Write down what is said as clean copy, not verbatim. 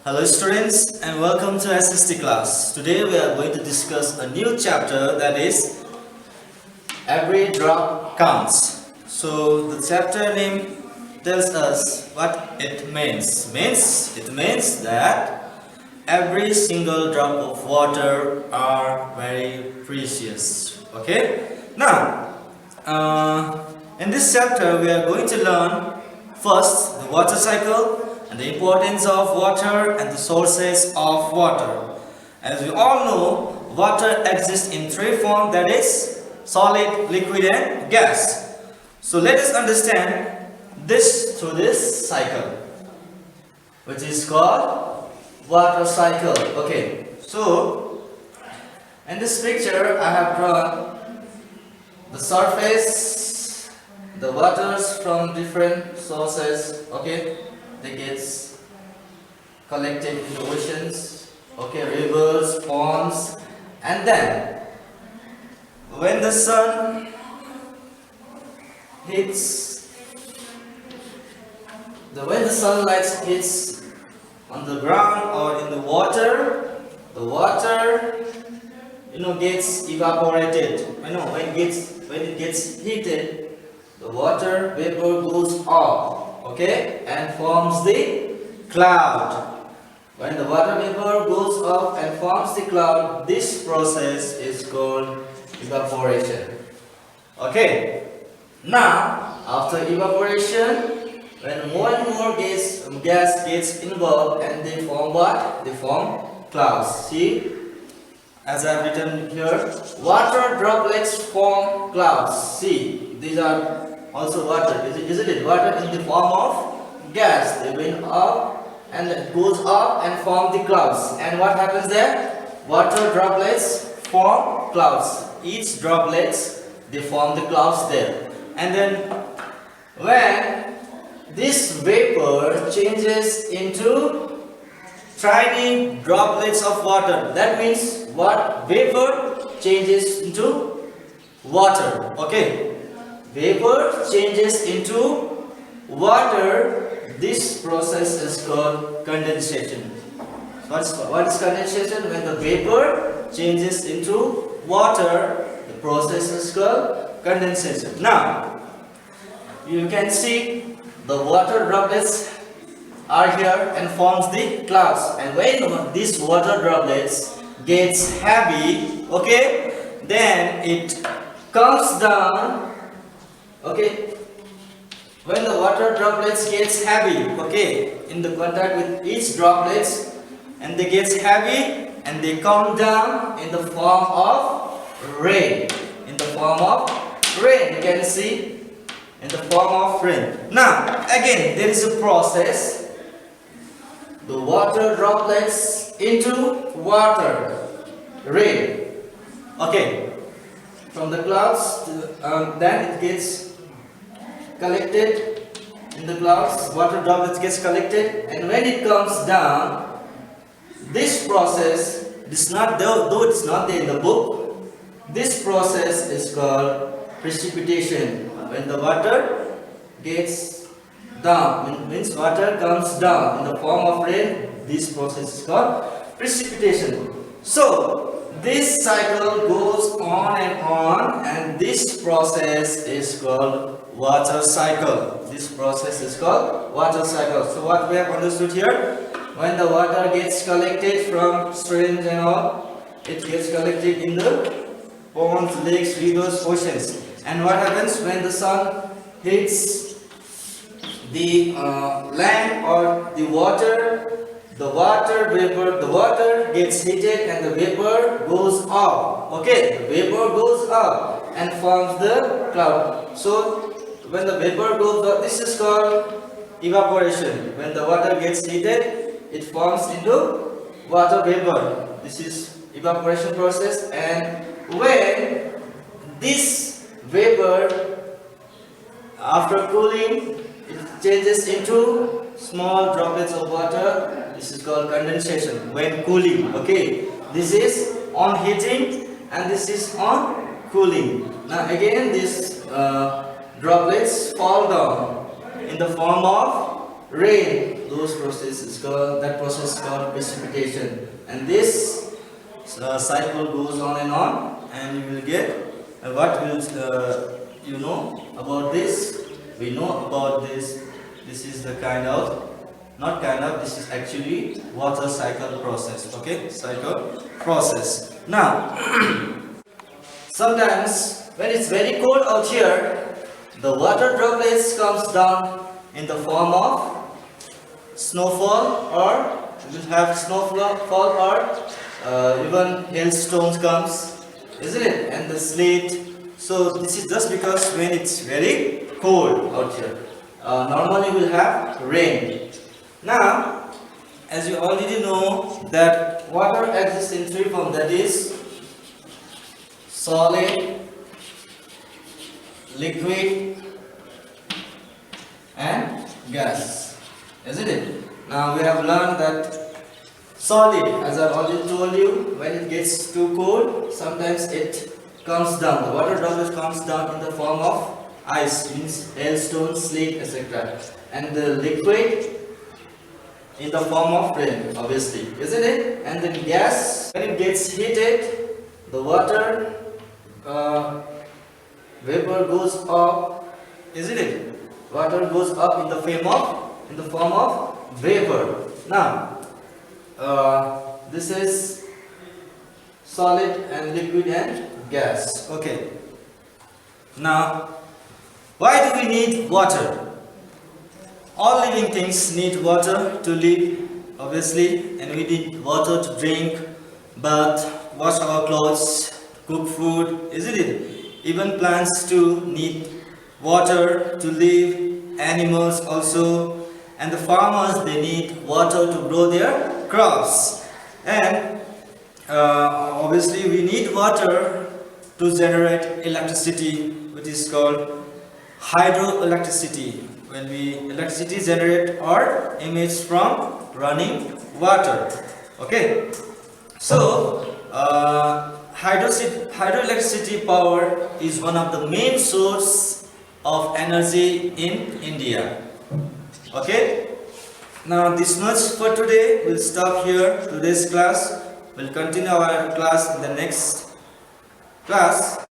Hello students and welcome to SST class. Today we are going to discuss a new chapter, that is Every Drop Counts. So the chapter name tells us what it means. It means that every single drop of water are very precious. Okay? Now, in this chapter we are going to learn first the water cycle and the importance of water and the sources of water. As we all know, water exists in three forms, that is solid, liquid and gas. So let us understand this through this cycle, which is called water cycle. Okay, so in this picture I have drawn the surface, the waters from different sources, okay, they gets collected in the oceans, okay, rivers, ponds, and then when the sun hits, when the sunlight hits on the ground or in the water gets evaporated. When it gets heated, the water vapor goes off, okay, and forms the cloud. When the water vapor goes off and forms the cloud, this process is called evaporation. Okay, now after evaporation, when more and more gas gets involved, and they form what? They form clouds. See, as I have written here, water droplets form clouds. See, these are also water, isn't it? Water in the form of gas. They went up and it goes up and form the clouds. And what happens there? Water droplets form clouds. Each droplets, they form the clouds there. And then when this vapor changes into tiny droplets of water, that means what? Vapor changes into water. Okay, vapor changes into water. This process is called condensation. What is condensation? When the vapor changes into water, the process is called condensation. Now you can see the water droplets are here and forms the clouds, and when these water droplets gets heavy, okay, then it comes down. Okay, when the water droplets gets heavy, okay, in the contact with each droplets, and they gets heavy and they come down in the form of rain. In the form of rain, you can see, in the form of rain. Now again, there is a process. The water droplets into water, rain. Okay, from the clouds to, then it gets collected in the clouds. Water droplets gets collected, and when it comes down, this process, though it's not there in the book, this process is called precipitation. When the water gets down, means water comes down in the form of rain, this process is called precipitation. So this cycle goes on, and this process is called water cycle. This process is called water cycle. So what we have understood here, when the water gets collected from streams and all, it gets collected in the ponds, lakes, rivers, oceans. And what happens when the sun hits the land or the water? The water gets heated and the vapor goes up. Okay, the vapor goes up and forms the cloud. So when the vapor goes up, this is called evaporation. When the water gets heated, it forms into water vapor. This is evaporation process. And when this vapor, after cooling, it changes into small droplets of water, this is called condensation. When cooling, okay, this is on heating and this is on cooling. Now again, these droplets fall down in the form of rain, that process is called precipitation, and this cycle goes on, and you will get what will you know about this. We know about this. This is the this is actually water cycle process. Okay, cycle process. Now, sometimes when it's very cold out here, the water droplets comes down in the form of snowfall, or we will have snowfall, or even hailstones comes, isn't it? And the sleet. So this is just because when it's very cold out here. Normally we'll have rain. Now, as you already know that water exists in three forms, that is solid, liquid, and gas, isn't it? Now we have learned that solid, as I've already told you, when it gets too cold, sometimes it comes down. The water droplet comes down in the form of ice, means hailstone, sleet, etc. And the liquid in the form of rain, obviously, isn't it? And then gas, when it gets heated, the water vapor goes up, isn't it? Water goes up in the form of vapor. Now, this is solid and liquid and gas. Okay. Now, why do we need water? All living things need water to live, obviously, and we need water to drink, bath, wash our clothes, cook food, isn't it? Even plants too need water to live, animals also, and the farmers, they need water to grow their crops. And obviously we need water to generate electricity, which is called hydroelectricity. When electricity generate or emits from running water. Okay, so hydroelectricity power is one of the main source of energy in India. Okay, now this much for today. We'll stop here today's class. We'll continue our class in the next class.